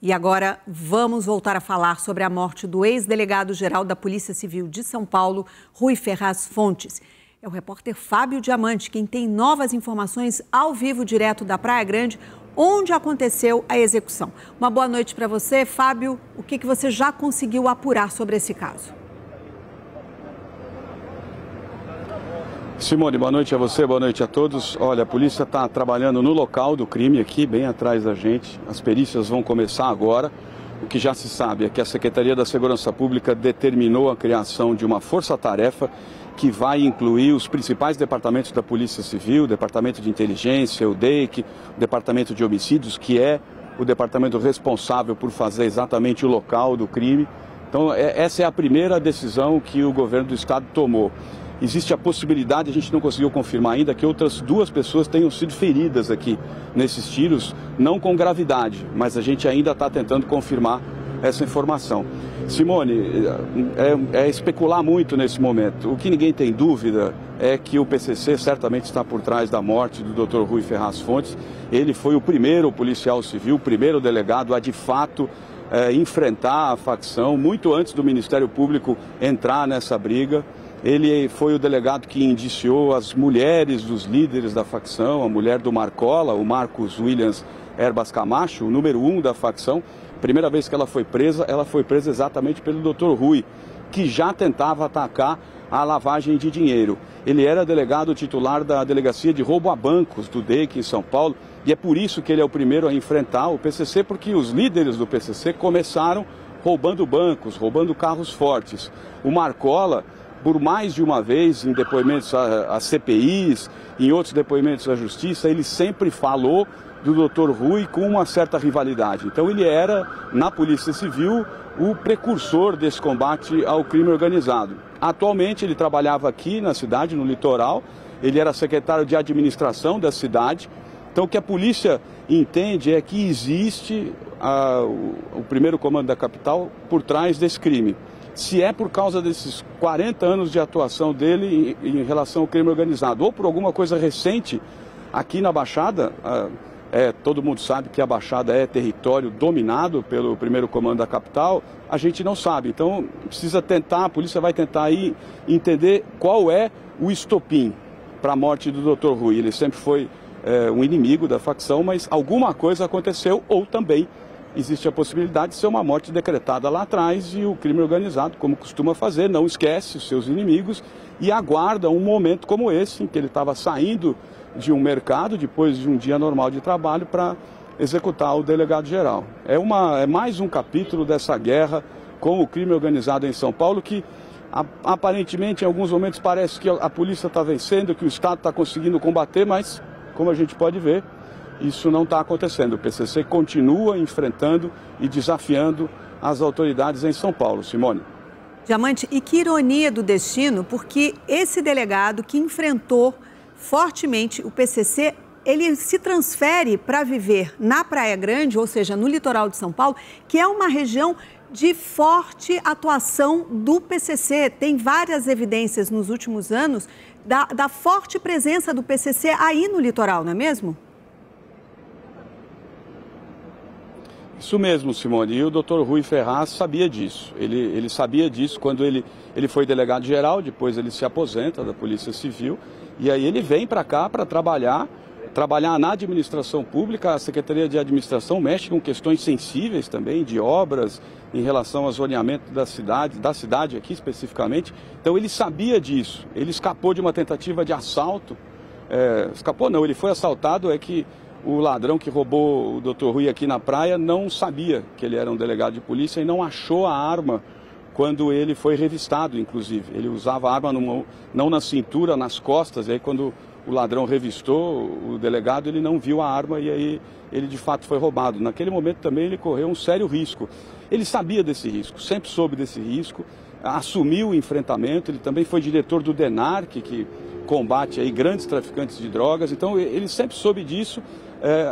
E agora vamos voltar a falar sobre a morte do ex-delegado-geral da Polícia Civil de São Paulo, Rui Ferraz Fontes. É o repórter Fábio Diamante quem tem novas informações ao vivo direto da Praia Grande, onde aconteceu a execução. Uma boa noite para você, Fábio. O que você já conseguiu apurar sobre esse caso? Simone, boa noite a você, boa noite a todos. Olha, a polícia está trabalhando no local do crime aqui, bem atrás da gente. As perícias vão começar agora. O que já se sabe é que a Secretaria da Segurança Pública determinou a criação de uma força-tarefa que vai incluir os principais departamentos da Polícia Civil, o Departamento de Inteligência, o DEIC, o Departamento de Homicídios, que é o departamento responsável por fazer exatamente o local do crime. Então, essa é a primeira decisão que o governo do estado tomou. Existe a possibilidade, a gente não conseguiu confirmar ainda, que outras 2 pessoas tenham sido feridas aqui nesses tiros, não com gravidade, mas a gente ainda está tentando confirmar essa informação. Simone, é especular muito nesse momento. O que ninguém tem dúvida é que o PCC certamente está por trás da morte do Dr. Rui Ferraz Fontes. Ele foi o primeiro policial civil, o primeiro delegado a de fato enfrentar a facção, muito antes do Ministério Público entrar nessa briga. Ele foi o delegado que indiciou as mulheres dos líderes da facção, a mulher do Marcola, o Marcos Williams Herbas Camacho, o número 1 da facção. Primeira vez que ela foi presa exatamente pelo Dr. Rui, que já tentava atacar a lavagem de dinheiro. Ele era delegado titular da Delegacia de Roubo a Bancos, do DEIC em São Paulo, e é por isso que ele é o primeiro a enfrentar o PCC, porque os líderes do PCC começaram roubando bancos, roubando carros fortes. O Marcola, por mais de uma vez, em depoimentos a CPIs, em outros depoimentos à Justiça, ele sempre falou do Dr. Rui com uma certa rivalidade. Então ele era, na Polícia Civil, o precursor desse combate ao crime organizado. Atualmente ele trabalhava aqui na cidade, no litoral, ele era secretário de administração da cidade. Então o que a polícia entende é que existe o primeiro comando da capital por trás desse crime. Se é por causa desses 40 anos de atuação dele em relação ao crime organizado, ou por alguma coisa recente aqui na Baixada, todo mundo sabe que a Baixada é território dominado pelo primeiro comando da capital, a gente não sabe. Então precisa tentar, a polícia vai tentar aí entender qual é o estopim para a morte do Dr. Rui. Ele sempre foi um inimigo da facção, mas alguma coisa aconteceu, ou também existe a possibilidade de ser uma morte decretada lá atrás e o crime organizado, como costuma fazer, não esquece os seus inimigos e aguarda um momento como esse, em que ele estava saindo de um mercado, depois de um dia normal de trabalho, para executar o delegado-geral. É mais um capítulo dessa guerra com o crime organizado em São Paulo, que aparentemente em alguns momentos parece que a polícia está vencendo, que o Estado está conseguindo combater, mas, como a gente pode ver, isso não está acontecendo. O PCC continua enfrentando e desafiando as autoridades em São Paulo. Simone. Diamante, e que ironia do destino, porque esse delegado que enfrentou fortemente o PCC, ele se transfere para viver na Praia Grande, ou seja, no litoral de São Paulo, que é uma região de forte atuação do PCC. Tem várias evidências nos últimos anos da forte presença do PCC aí no litoral, não é mesmo? Isso mesmo, Simone. E o Dr. Rui Ferraz sabia disso. Ele sabia disso quando ele foi delegado-geral, depois ele se aposenta da Polícia Civil, e aí ele vem para cá para trabalhar na administração pública. A Secretaria de Administração mexe com questões sensíveis também, de obras, em relação ao zoneamento da cidade aqui especificamente. Então ele sabia disso. Ele escapou de uma tentativa de assalto. Escapou não, ele foi assaltado, que o ladrão que roubou o Dr. Rui aqui na praia não sabia que ele era um delegado de polícia e não achou a arma quando ele foi revistado, inclusive. Ele usava a arma não na cintura, nas costas, e aí quando o ladrão revistou o delegado, ele não viu a arma e aí ele de fato foi roubado. Naquele momento também ele correu um sério risco. Ele sabia desse risco, sempre soube desse risco, assumiu o enfrentamento. Ele também foi diretor do DENARC, que combate aí grandes traficantes de drogas, então ele sempre soube disso,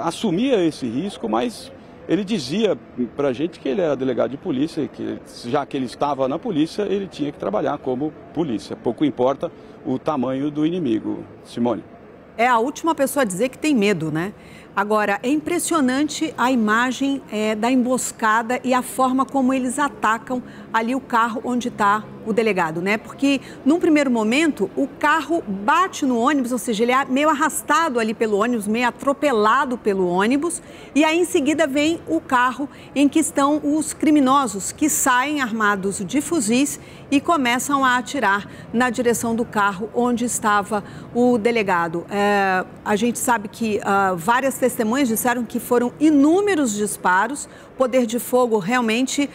assumia esse risco, mas ele dizia pra gente que ele era delegado de polícia e que, já que ele estava na polícia, ele tinha que trabalhar como polícia. Pouco importa o tamanho do inimigo. Simone. É a última pessoa a dizer que tem medo, né? Agora, é impressionante a imagem da emboscada e a forma como eles atacam ali o carro onde está o delegado, né? Porque, num primeiro momento, o carro bate no ônibus, ou seja, ele é meio arrastado ali pelo ônibus, meio atropelado pelo ônibus, e aí em seguida vem o carro em que estão os criminosos, que saem armados de fuzis e começam a atirar na direção do carro onde estava o delegado. A gente sabe que várias testemunhas disseram que foram inúmeros disparos, poder de fogo realmente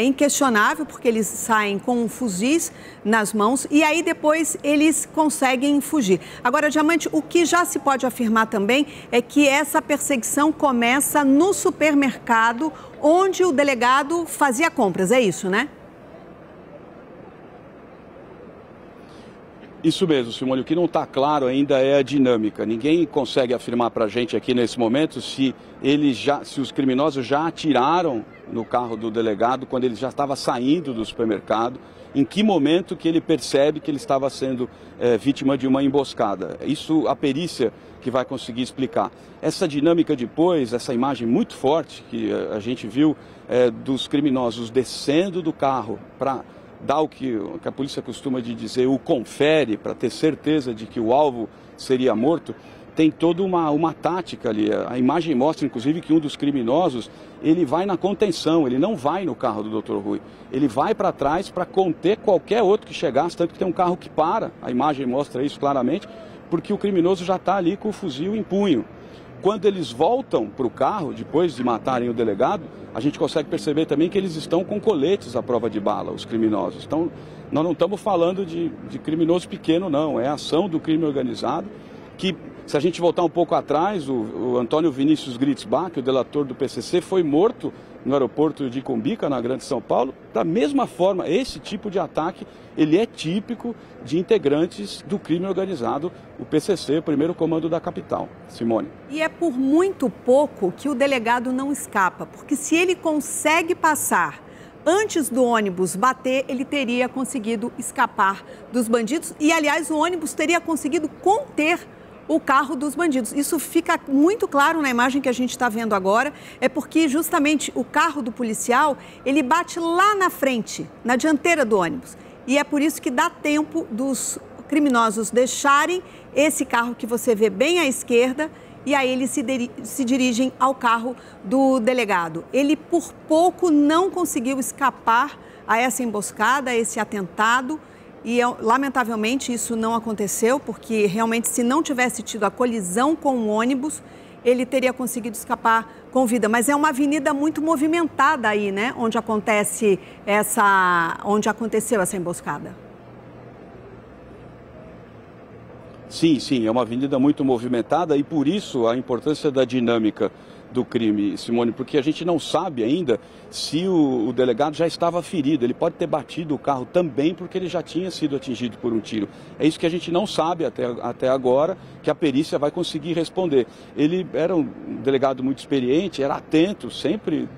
inquestionável, porque eles saem com fuzis nas mãos e aí depois eles conseguem fugir. Agora, Diamante, o que já se pode afirmar também é que essa perseguição começa no supermercado onde o delegado fazia compras, é isso, né? Isso mesmo, Simone. O que não está claro ainda é a dinâmica. Ninguém consegue afirmar para a gente aqui nesse momento se os criminosos já atiraram no carro do delegado quando ele já estava saindo do supermercado, em que momento que ele percebe que ele estava sendo vítima de uma emboscada. Isso a perícia que vai conseguir explicar. Essa dinâmica depois, essa imagem muito forte que a gente viu dos criminosos descendo do carro para dar o que a polícia costuma de dizer, o confere, para ter certeza de que o alvo seria morto, tem toda uma tática ali. A imagem mostra, inclusive, que um dos criminosos, ele vai na contenção, ele não vai no carro do Dr. Rui. Ele vai para trás para conter qualquer outro que chegasse, tanto que tem um carro que para, a imagem mostra isso claramente, porque o criminoso já está ali com o fuzil em punho. Quando eles voltam para o carro, depois de matarem o delegado, a gente consegue perceber também que eles estão com coletes à prova de bala, os criminosos. Então, nós não estamos falando de criminoso pequeno, não. É a ação do crime organizado que, se a gente voltar um pouco atrás, o Antônio Vinícius Gritzbach, o delator do PCC, foi morto no aeroporto de Cumbica, na Grande São Paulo. Da mesma forma, esse tipo de ataque, ele é típico de integrantes do crime organizado, o PCC, o primeiro comando da capital. Simone. E é por muito pouco que o delegado não escapa, porque se ele consegue passar antes do ônibus bater, ele teria conseguido escapar dos bandidos e, aliás, o ônibus teria conseguido conter o carro dos bandidos. Isso fica muito claro na imagem que a gente está vendo agora, é porque justamente o carro do policial, ele bate lá na frente, na dianteira do ônibus. E é por isso que dá tempo dos criminosos deixarem esse carro que você vê bem à esquerda e aí eles se dirigem ao carro do delegado. Ele por pouco não conseguiu escapar a essa emboscada, a esse atentado. E, lamentavelmente, isso não aconteceu, porque realmente, se não tivesse tido a colisão com o ônibus, ele teria conseguido escapar com vida. Mas é uma avenida muito movimentada aí, né? Onde aconteceu essa emboscada. Sim, é uma avenida muito movimentada e, por isso, a importância da dinâmica do crime, Simone, porque a gente não sabe ainda se o delegado já estava ferido. Ele pode ter batido o carro também porque ele já tinha sido atingido por um tiro. É isso que a gente não sabe até agora, que a perícia vai conseguir responder. Ele era um delegado muito experiente, era atento, sempre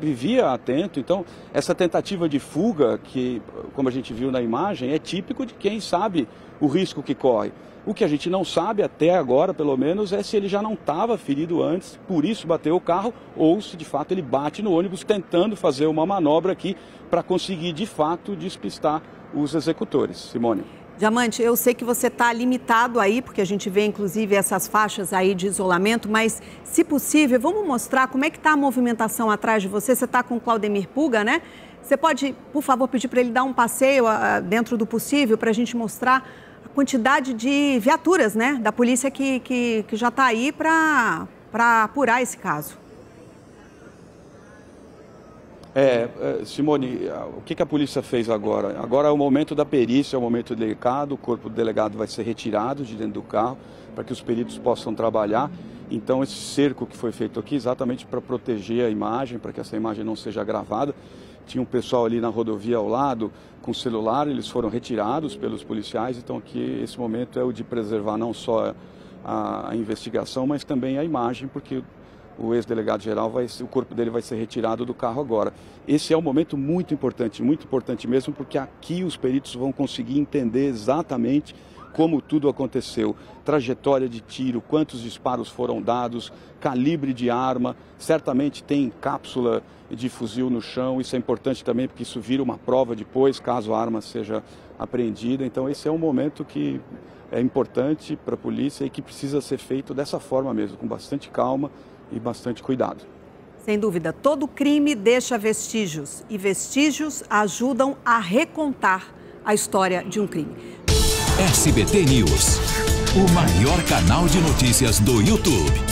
vivia atento. Então, essa tentativa de fuga, que, como a gente viu na imagem, é típico de quem sabe o risco que corre. O que a gente não sabe até agora, pelo menos, é se ele já não estava ferido antes, por isso bateu o carro, ou se de fato ele bate no ônibus tentando fazer uma manobra aqui para conseguir de fato despistar os executores. Simone. Diamante, eu sei que você está limitado aí, porque a gente vê inclusive essas faixas aí de isolamento, mas se possível, vamos mostrar como é que está a movimentação atrás de você. Você está com o Claudemir Puga, né? Você pode, por favor, pedir para ele dar um passeio dentro do possível para a gente mostrar a quantidade de viaturas, né, da polícia que já está aí para apurar esse caso. Simone, o que a polícia fez agora? Agora é o momento da perícia, é o momento delicado, o corpo do delegado vai ser retirado de dentro do carro para que os peritos possam trabalhar. Então, esse cerco que foi feito aqui, exatamente para proteger a imagem, para que essa imagem não seja gravada. Tinha um pessoal ali na rodovia ao lado com celular, eles foram retirados pelos policiais. Então, aqui, esse momento é o de preservar não só a investigação, mas também a imagem, porque o ex-delegado-geral, o corpo dele vai ser retirado do carro agora. Esse é um momento muito importante mesmo, porque aqui os peritos vão conseguir entender exatamente como tudo aconteceu, trajetória de tiro, quantos disparos foram dados, calibre de arma, certamente tem cápsula de fuzil no chão, isso é importante também porque isso vira uma prova depois, caso a arma seja apreendida. Então esse é um momento que é importante para a polícia e que precisa ser feito dessa forma mesmo, com bastante calma e bastante cuidado. Sem dúvida, todo crime deixa vestígios e vestígios ajudam a recontar a história de um crime. SBT News, o maior canal de notícias do YouTube.